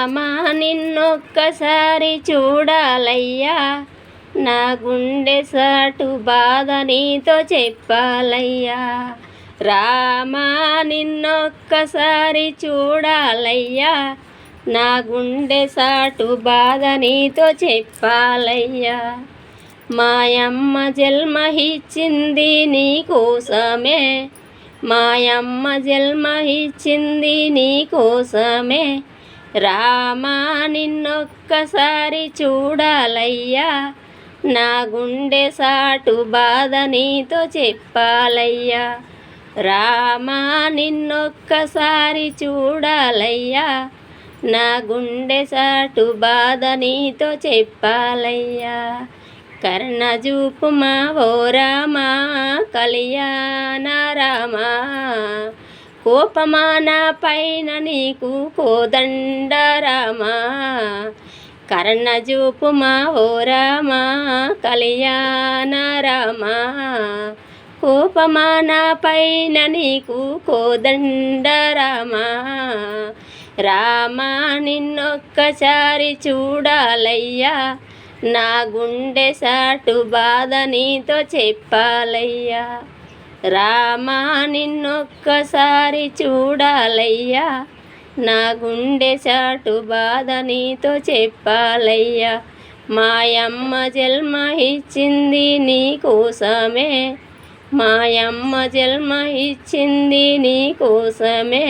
రామా నిన్నొక్కసారి చూడాలయ్యా, నా గుండె సాటు బాధ నీతో చెప్పాలయ్యా. రామా నిన్నొక్కసారి చూడాలయ్యా, నా గుండె సాటు బాధ నీతో చెప్పాలయ్యా. మాయమ్మ జన్మ ఇచ్చింది నీ కోసమే, మాయమ్మ జన్మ ఇచ్చింది నీ కోసమే. రామా నిన్నొక్కసారి చూడాలయ్యా, నా గుండె సాటు బాధ నీతో చెప్పాలయ్యా. రామా నిన్నొక్కసారి చూడాలయ్యా, నా గుండె సాటు బాధ నీతో చెప్పాలయ్యా. కర్ణ చూపుమా ఓ రామా కళ్యాణ రామా, కోపమా నా పైన నీకు కోదండ రామా. కర్ణ చూపుమా ఓ రామా కళ్యాణ రామా, కోపమా నా పైన నీకు కోదండ రామా. రామా నిన్నొక్కసారి చూడాలయ్యా, నా గుండె సాటు బాధ నీతో చెప్పాలయ్యా. రామా నిన్నొక్కసారి చూడాలయ్యా, నా గుండె సాటు బాధ నీతో చెప్పాలయ్యా. మాయమ్మ జన్మ ఇచ్చింది నీ కోసమే, మాయమ్మ జన్మ ఇచ్చింది నీ కోసమే.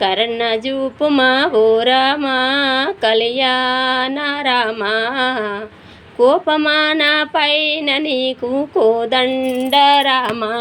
కర్ణ చూపుమా ఓ రామా కళ్యాణ రామా, కోపమా నా పైన నీకు కోదండ రామా.